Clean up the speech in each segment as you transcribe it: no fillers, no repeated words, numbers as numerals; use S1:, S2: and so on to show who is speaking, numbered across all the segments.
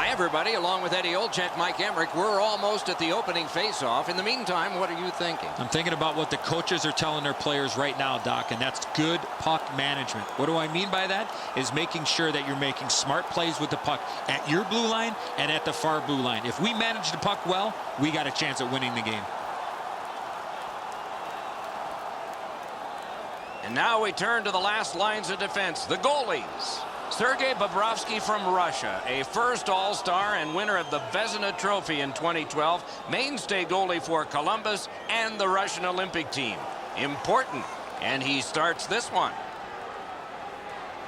S1: everybody, along with Eddie Olczyk, Mike Emmerich, we're almost at the opening face-off. In the meantime, what are you thinking?
S2: I'm thinking about what the coaches are telling their players right now, Doc, and that's good puck management. What do I mean by that? Is making sure that you're making smart plays with the puck at your blue line and at the far blue line. If we manage the puck well, we got a chance at winning the game.
S1: And now we turn to the last lines of defense, the goalies. Sergei Bobrovsky from Russia, a first All-Star and winner of the Vezina Trophy in 2012, mainstay goalie for Columbus and the Russian Olympic team. Important, and he starts this one.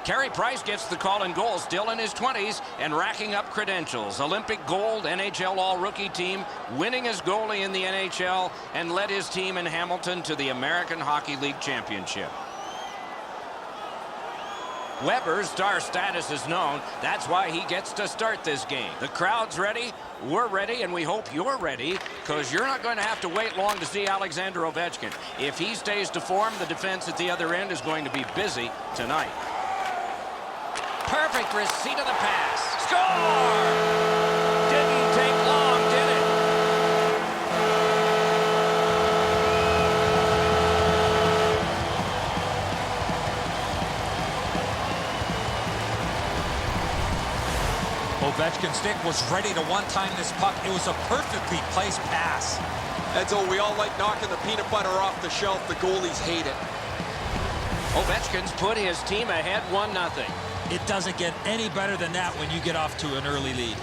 S1: Carey Price gets the call in goal, still in his 20s and racking up credentials. Olympic gold, NHL All-Rookie team, winning as goalie in the NHL, and led his team in Hamilton to the American Hockey League Championship. Weber's star status is known. That's why he gets to start this game. The crowd's ready, we're ready, and we hope you're ready, because you're not going to have to wait long to see Alexander Ovechkin. If he stays to form, the defense at the other end is going to be busy tonight. Perfect receipt of the pass. Score! Didn't take long, did it?
S3: Ovechkin's stick was ready to one-time this puck. It was a perfectly placed pass.
S4: Edzo, we all like knocking the peanut butter off the shelf. The goalies hate it.
S1: Ovechkin's put his team ahead 1-0.
S3: It doesn't get any better than that when you get off to an early lead.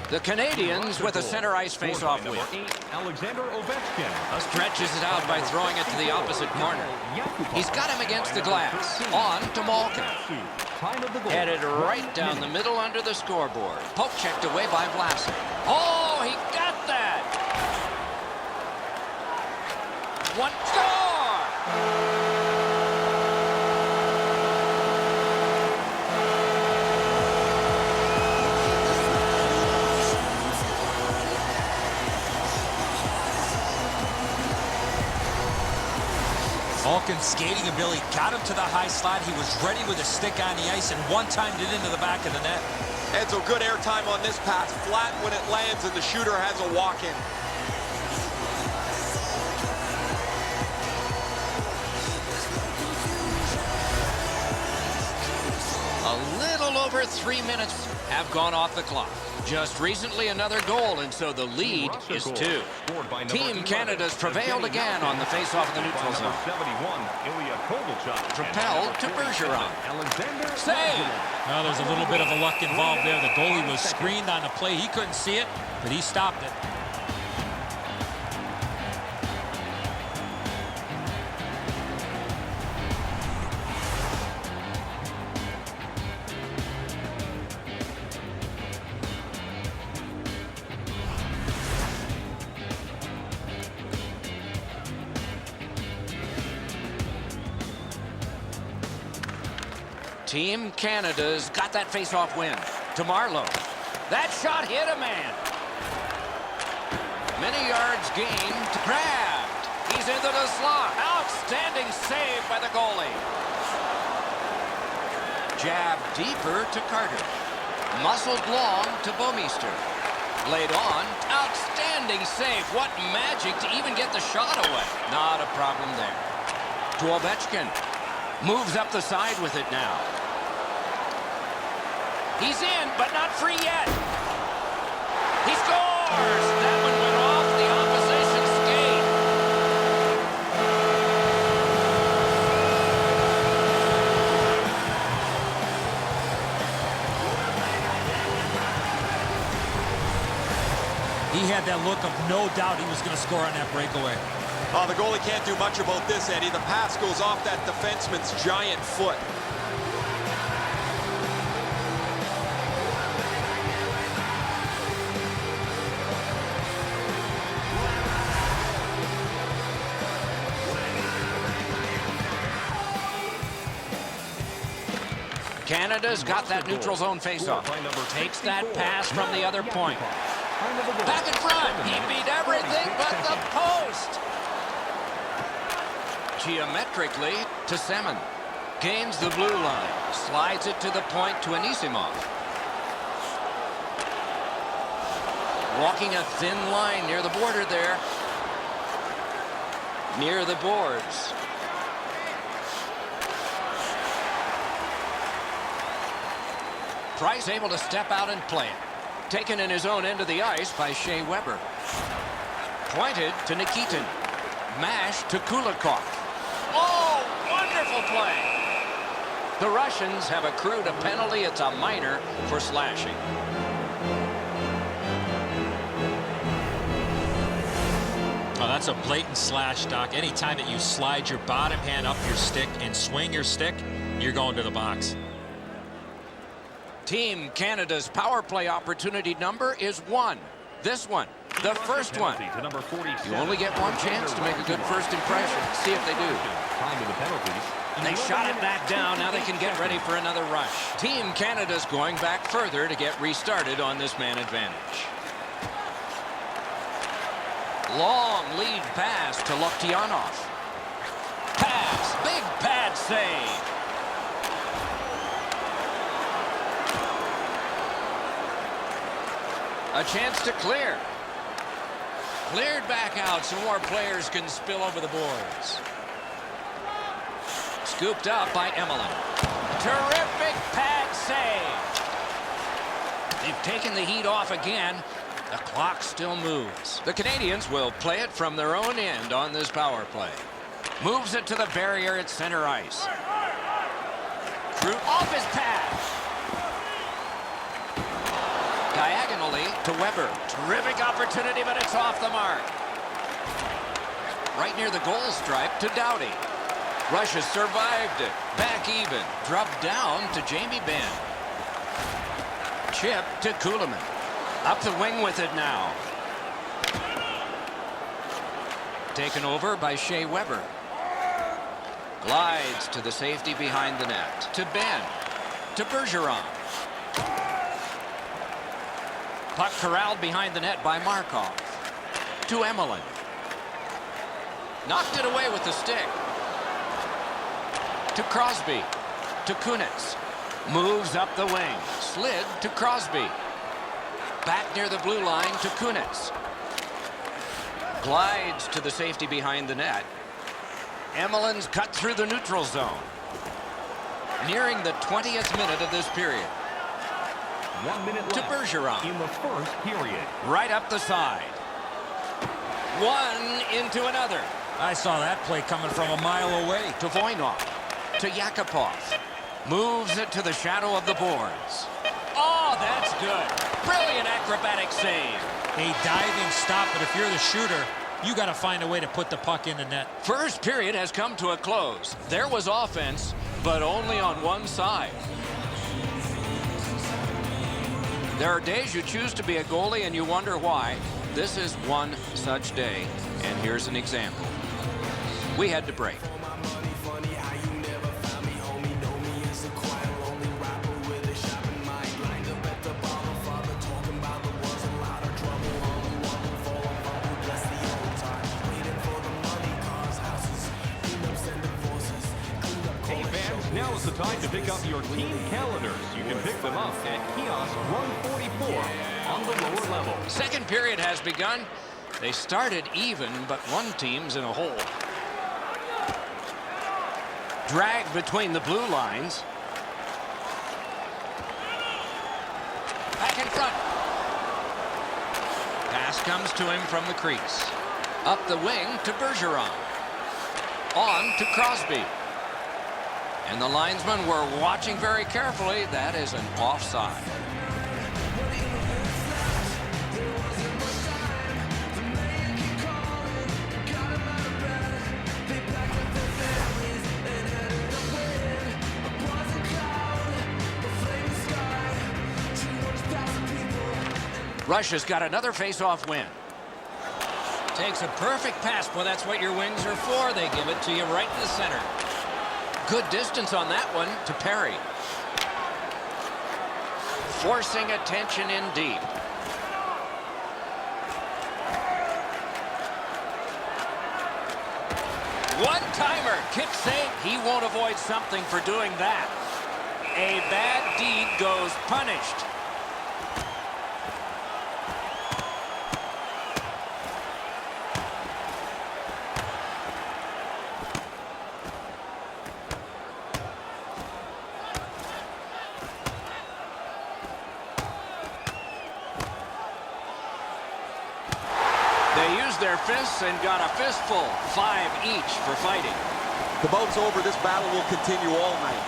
S1: The Canadians with a center ice face-off win.
S5: Alexander Ovechkin
S1: Stretches it out by throwing it to the opposite corner. He's got him against the glass. On to Malkin. Headed right down the middle under the scoreboard. Poke checked away by Vlasic. Oh, he got that! One score!
S3: Malkin's skating ability got him to the high slot. He was ready with a stick on the ice and one-timed it into the back of the net.
S4: Edzo, good airtime on this pass. Flat when it lands, and the shooter has a walk-in.
S1: A little over 3 minutes have gone off the clock. Just recently another goal, and so the lead is 2. Team Canada's prevailed again on the face-off in the neutral zone. Propelled to Bergeron. Save!
S3: Now there's a little bit of a luck involved there. The goalie was screened on the play. He couldn't see it, but he stopped it.
S1: Team Canada's got that face-off win. To Marlowe. That shot hit a man. Many yards gained. Grabbed. He's into the slot. Outstanding save by the goalie. Jab deeper to Carter. Muscled long to Bouwmeester. Laid on. Outstanding save. What magic to even get the shot away. Not a problem there. To Ovechkin. Moves up the side with it now. He's in, but not free yet. He scores! That one went off the opposition skate.
S3: He had that look of no doubt he was going to score on that breakaway.
S4: Oh, the goalie can't do much about this, Eddie. The pass goes off that defenseman's giant foot.
S1: Canada's got that neutral zone faceoff. Takes that pass from the other point. Back in front. He beat everything but the post. Geometrically to Semin. Gains the blue line. Slides it to the point to Anisimov. Walking a thin line near the border there. Near the boards. Price able to step out and play it. Taken in his own end of the ice by Shea Weber. Pointed to Nikitin. Mash to Kulikov. Oh, wonderful play. The Russians have accrued a penalty. It's a minor for slashing.
S3: Oh, that's a blatant slash, Doc. Anytime that you slide your bottom hand up your stick and swing your stick, you're going to the box.
S1: Team Canada's power play opportunity number is 1. This one, the first one.
S5: To number 47.
S1: You only get one chance to make a good first impression. See if they do.
S5: Time of the penalties.
S1: They shot it back down. Now they can get ready for another rush. Team Canada's going back further to get restarted on this man advantage. Long lead pass to Loktionov. Pass. Big pad save. A chance to clear. Cleared back out so more players can spill over the boards. Scooped up by Emelin. Terrific pad save. They've taken the heat off again. The clock still moves. The Canadians will play it from their own end on this power play. Moves it to the barrier at center ice. Crew off his pad. Diagonally to Weber. Terrific opportunity, but it's off the mark. Right near the goal stripe to Doughty. Russia survived it. Back even. Dropped down to Jamie Benn. Chip to Kulemin. Up the wing with it now. Taken over by Shea Weber. Glides to the safety behind the net. To Benn. To Bergeron. Puck corralled behind the net by Markov. To Emelin. Knocked it away with the stick. To Crosby. To Kunitz. Moves up the wing. Slid to Crosby. Back near the blue line to Kunitz. Glides to the safety behind the net. Emelin's cut through the neutral zone. Nearing the 20th minute of this period.
S5: 1 minute
S1: To
S5: left
S1: Bergeron.
S5: in the first period.
S1: Right up the side. One into another.
S3: I saw that play coming from a mile away.
S1: To Voynov. To Yakupov. Moves it to the shadow of the boards. Oh, that's good. Brilliant acrobatic save.
S3: A diving stop, but if you're the shooter, you got to find a way to put the puck in the net.
S1: First period has come to a close. There was offense, but only on one side. There are days you choose to be a goalie and you wonder why. This is one such day, and here's an example. We had to break.
S5: Now is the time to pick up your team calendars. You can pick them up at kiosk 144 on the lower level.
S1: Second period has begun. They started even, but one team's in a hole. Drag between the blue lines. Back in front. Pass comes to him from the crease. Up the wing to Bergeron. On to Crosby. And the linesmen were watching very carefully. That is an offside. Russia's got another face-off win. Takes a perfect pass. Well, that's what your wings are for. They give it to you right in the center. Good distance on that one to Perry. Forcing attention in deep. One-timer. Kick save. He won't avoid something for doing that. A bad deed goes punished. clenched their fists and got a fistful. 5 each for fighting.
S4: The bout's over. This battle will continue all night.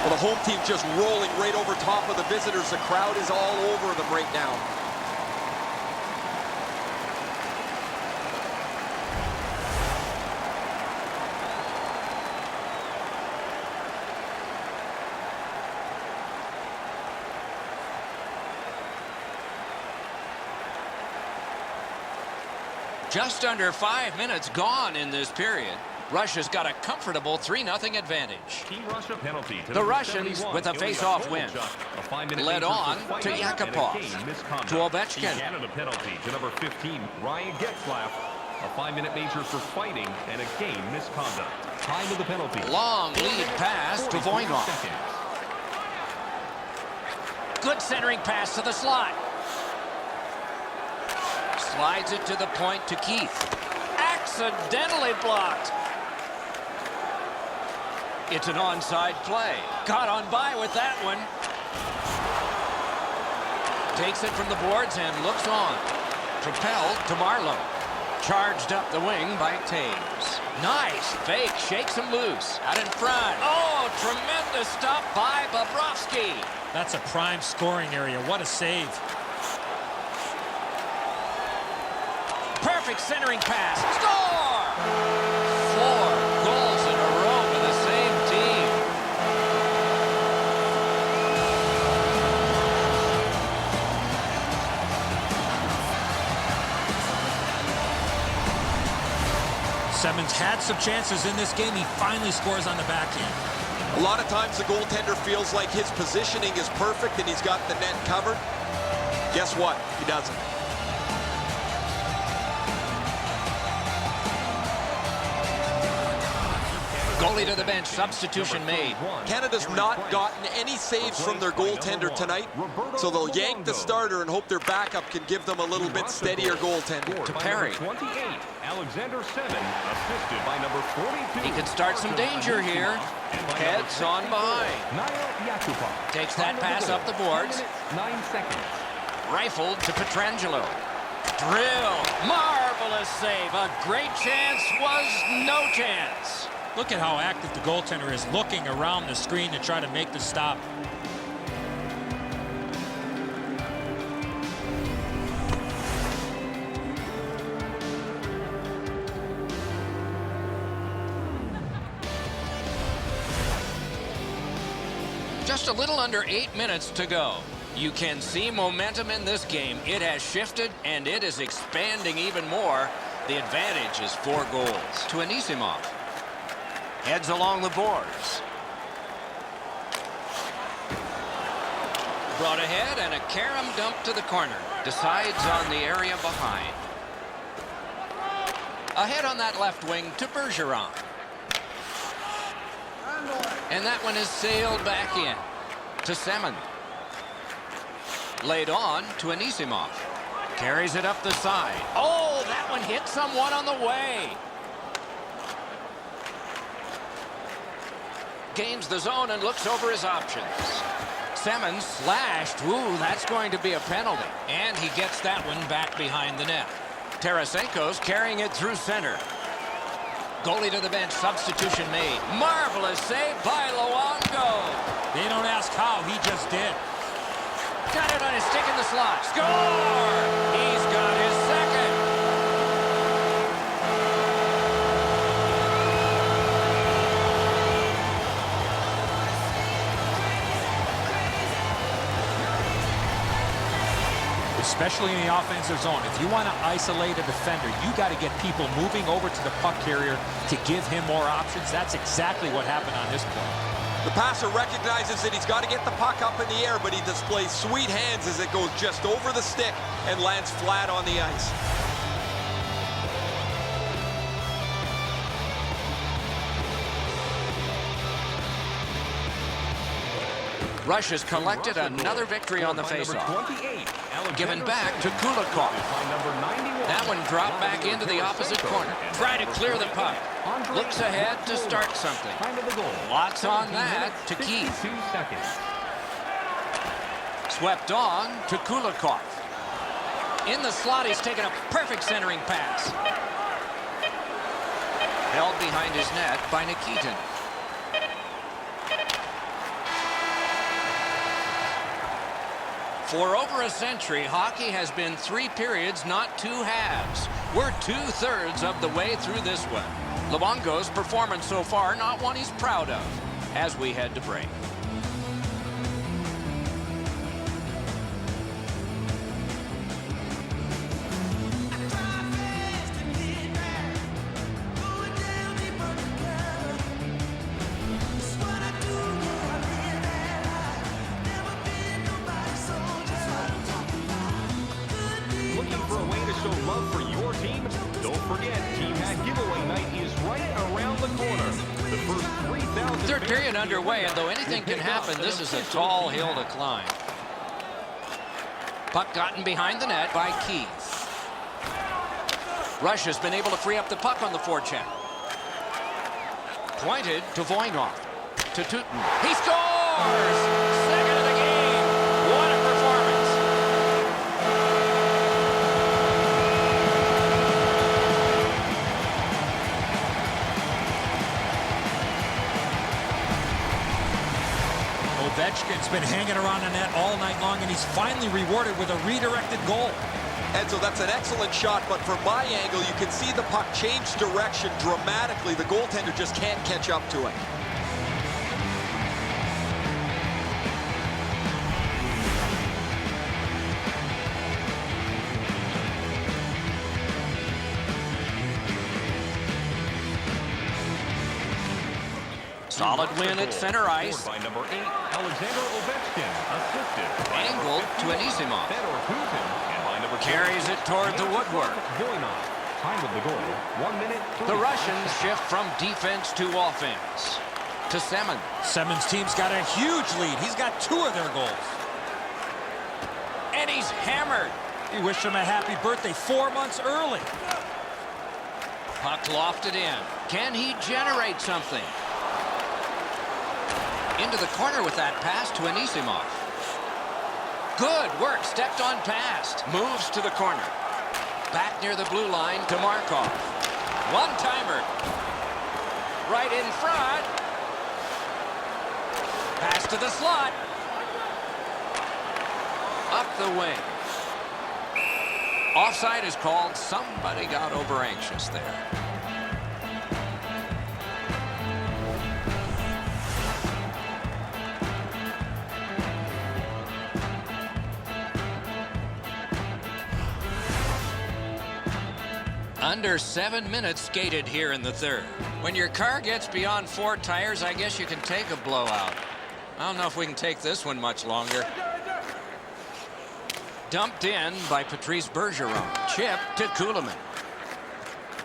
S4: Well, the home team just rolling right over top of the visitors. The crowd is all over them right now.
S1: Just under 5 minutes gone in this period. Russia's got a comfortable 3-0 advantage.
S5: Team Russia penalty to
S1: The
S5: number
S1: Russians
S5: 71,
S1: with a
S5: Ilya
S1: face-off win.
S5: Kovalchuk. A 5-minute
S1: Led
S5: major
S1: on
S5: for
S1: to
S5: fighting and a
S1: Yakupov.
S5: game misconduct.
S1: To Ovechkin.
S5: Team Canada penalty to number 15, Ryan Getzlaf. A 5-minute major for fighting and a game misconduct. Time of the penalty.
S1: Long lead pass to
S5: 43
S1: Voynov.
S5: seconds.
S1: Good centering pass to the slot. Slides it to the point to Keith. Accidentally blocked. It's an onside play. Got on by with that one. Takes it from the boards and looks on. Propelled to Marlowe. Charged up the wing by Taves. Nice fake. Shakes him loose. Out in front. Oh, tremendous stop by Bobrovsky.
S3: That's a prime scoring area. What a save.
S1: Perfect centering pass. Score! 4 goals in a row for the same team.
S3: Simmons had some chances in this game. He finally scores on the backhand.
S4: A lot of times the goaltender feels like his positioning is perfect and he's got the net covered. Guess what? He doesn't.
S1: Goalie to the bench. Substitution made.
S4: Canada's not gotten any saves from their goaltender tonight, so they'll yank the starter and hope their backup can give them a little bit steadier goaltending.
S1: To Perry.
S5: 28, Alexander Semin, assisted by number 42.
S1: He could start some danger here. Heads on behind.
S5: Yakupov.
S1: Takes that pass up the boards.
S5: 9 seconds.
S1: Rifled to Pietrangelo. Drill. Marvelous save. A great chance was no chance.
S3: Look at how active the goaltender is, looking around the screen to try to make the stop.
S1: Just a little under 8 minutes to go. You can see momentum in this game. It has shifted, and it is expanding even more. The advantage is 4 goals. To Anisimov. Heads along the boards. Brought ahead, and a carom dump to the corner. Decides on the area behind. Ahead on that left wing to Bergeron. And that one is sailed back in to Semin. Laid on to Anisimov. Carries it up the side. Oh, that one hit someone on the way. Gains the zone and looks over his options. Semin slashed. Ooh, that's going to be a penalty. And he gets that one back behind the net. Tarasenko's carrying it through center. Goalie to the bench. Substitution made. Marvelous save by Luongo.
S3: They don't ask how, he just did.
S1: Got it on his stick in the slot. Score! He's got his second.
S2: Especially in the offensive zone. If you want to isolate a defender, you got to get people moving over to the puck carrier to give him more options. That's exactly what happened on this play.
S4: The passer recognizes that he's got to get the puck up in the air, but he displays sweet hands as it goes just over the stick and lands flat on the ice.
S5: Russia's collected another victory on the faceoff.
S1: Given back to Kulikov. That one dropped back into the opposite corner. Try to clear the puck. Looks ahead to start something. Lots on that to Keith. Swept on to Kulikov. In the slot, he's taken a perfect centering pass. Held behind his net by Nikitin. For over a century, hockey has been 3 periods, not 2 halves. We're 2/3 of the way through this one. Luongo's performance so far, not one he's proud of, as we head to break.
S5: Looking for a way to show love for your team? Don't forget, Team Hat Giveaway Night is right around the corner. The first 3,000...
S1: Third period underway, and though anything can happen, this is a tall hill to climb. Puck gotten behind the net by Keith. Russia's been able to free up the puck on the forecheck. Pointed to Voynov. To Tutin. He scores! Second of the game. What a performance.
S2: Ovechkin's been hanging around the net all night long, and he's finally rewarded with a redirected goal.
S4: And so that's an excellent shot, but from my angle, you can see the puck change direction dramatically. The goaltender just can't catch up to it.
S1: Solid win at center ice.
S5: Scored by number 8, Alexander Ovechkin, assisted by
S1: Angled to Anisimov.
S5: Fedor Putin, and by number 2,
S1: Carries it toward the woodwork.
S5: Voynov. Time of the goal, 1 minute.
S1: The Russians shift from defense to offense. To Semin.
S2: Semin's team's got a huge lead. He's got 2 of their goals.
S1: And he's hammered.
S2: You wish him a happy birthday 4 months early.
S1: Puck lofted in. Can he generate something? Into the corner with that pass to Anisimov. Good work, stepped on past. Moves to the corner. Back near the blue line to Markov. One-timer. Right in front. Pass to the slot. Up the wing. Offside is called. Somebody got over anxious there. Under 7 minutes skated here in the third. When your car gets beyond 4 tires, I guess you can take a blowout. I don't know if we can take this one much longer. Dumped in by Patrice Bergeron. Chip to Kuhlman.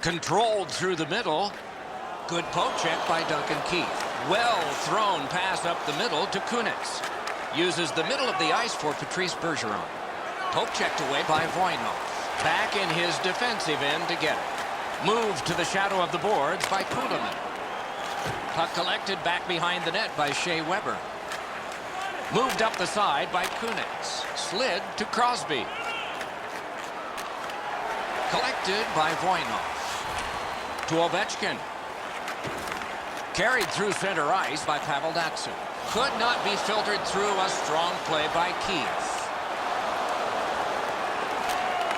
S1: Controlled through the middle. Good poke check by Duncan Keith. Well thrown pass up the middle to Kunitz. Uses the middle of the ice for Patrice Bergeron. Poke checked away by Voynov. Back in his defensive end to get it. Moved to the shadow of the boards by Kuhlman. Puck collected back behind the net by Shea Weber. Moved up the side by Kunitz. Slid to Crosby. Collected by Voynov. To Ovechkin. Carried through center ice by Pavel Datsyuk. Could not be filtered through. A strong play by Keith.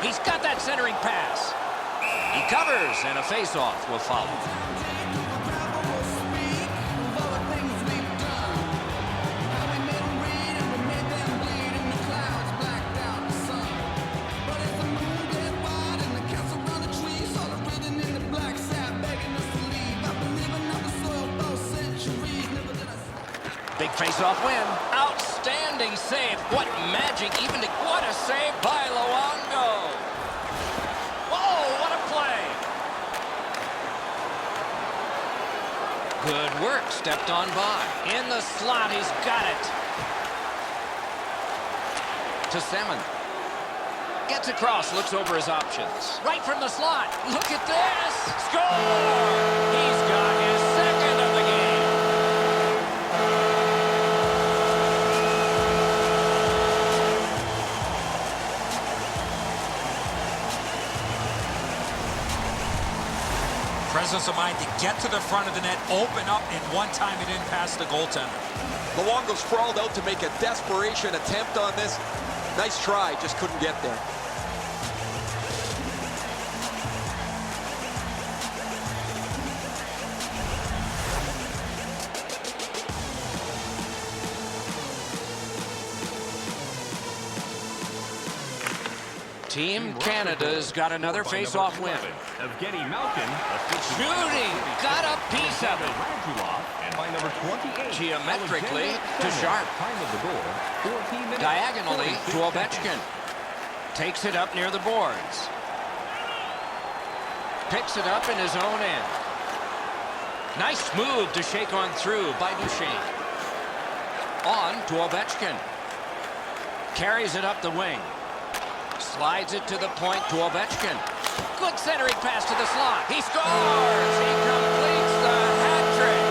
S1: He's got that centering pass. He covers, and a face-off will follow. Big face-off win. Outstanding save. What magic even to... What a save by Luongo. Whoa, what a play. Good work. Stepped on by. In the slot, he's got it. To Semin. Gets across, looks over his options. Right from the slot. Look at this. Score! He's got his second of the game.
S3: presence of mind to get to the front of the net, open up, and one time it didn't pass the goaltender.
S4: Luongo sprawled out to make a desperation attempt on this. Nice try, just couldn't get there.
S1: Team Canada's got another face-off win. Shooting, got a piece of it. Geometrically to Sharp. Diagonally to Ovechkin. Takes it up near the boards. Picks it up in his own end. Nice move to shake on through by Duchesne. On to Ovechkin. Carries it up the wing. Slides it to the point to Ovechkin. Good centering pass to the slot. He scores! He completes the hat trick.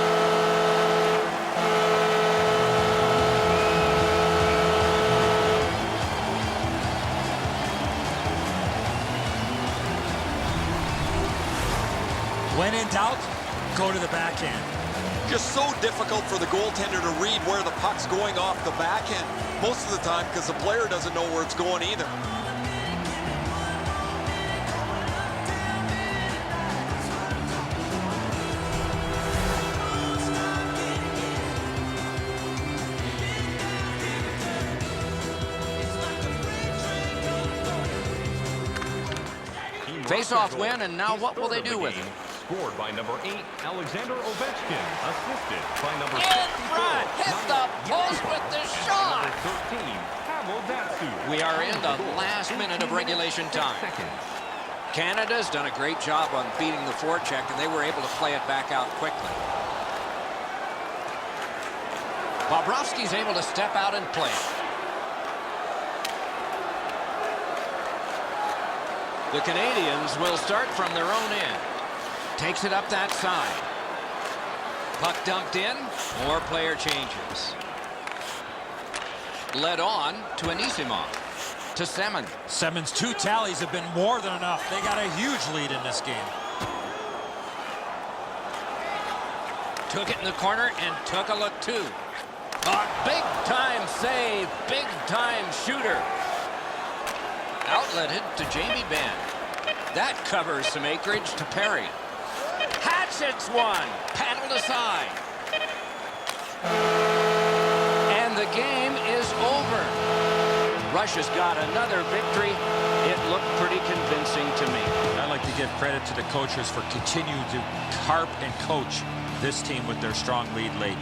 S3: When in doubt, go to the backhand.
S4: Just so difficult for the goaltender to read where the puck's going off the backhand most of the time because the player doesn't know where it's going either.
S1: Face-off win, and now what will they do with it?
S5: Scored by number 8, Alexander Ovechkin. Assisted by number
S1: In front, hit the post with the shot. We are in the last minute of regulation time. Canada's done a great job on beating the forecheck, and they were able to play it back out quickly. Bobrovsky's able to step out and play it. The Canadians will start from their own end. Takes it up that side. Puck dumped in. More player changes. Led on to Anisimov. To Semin.
S3: Semin's 2 tallies have been more than enough. They got a huge lead in this game.
S1: Took it in the corner and took a look too. A big-time save. Big-time shooter. Outletted to Jamie Benn. That covers some acreage to Perry. Hatchets one. Paddled aside. And the game is over. Russia's got another victory. It looked pretty convincing to me.
S3: I'd like to give credit to the coaches for continuing to carp and coach this team with their strong lead late.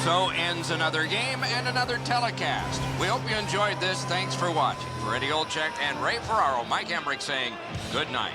S1: So ends another game and another telecast. We hope you enjoyed this. Thanks for watching. For Eddie Olczyk and Ray Ferraro, Mike Emmerich saying good night.